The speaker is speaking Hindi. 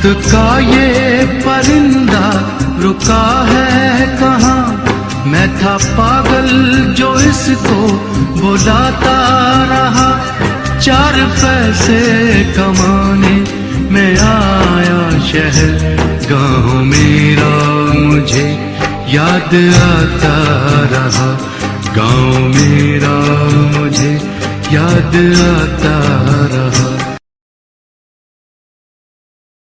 वक्त का ये परिंदा रुका है कहाँ, मैं था पागल जो इसको बुलाता रहा। 4 पैसे कमाने में आया शहर, गाँव मेरा मुझे याद आता रहा। गाँव मेरा मुझे याद आता रहा।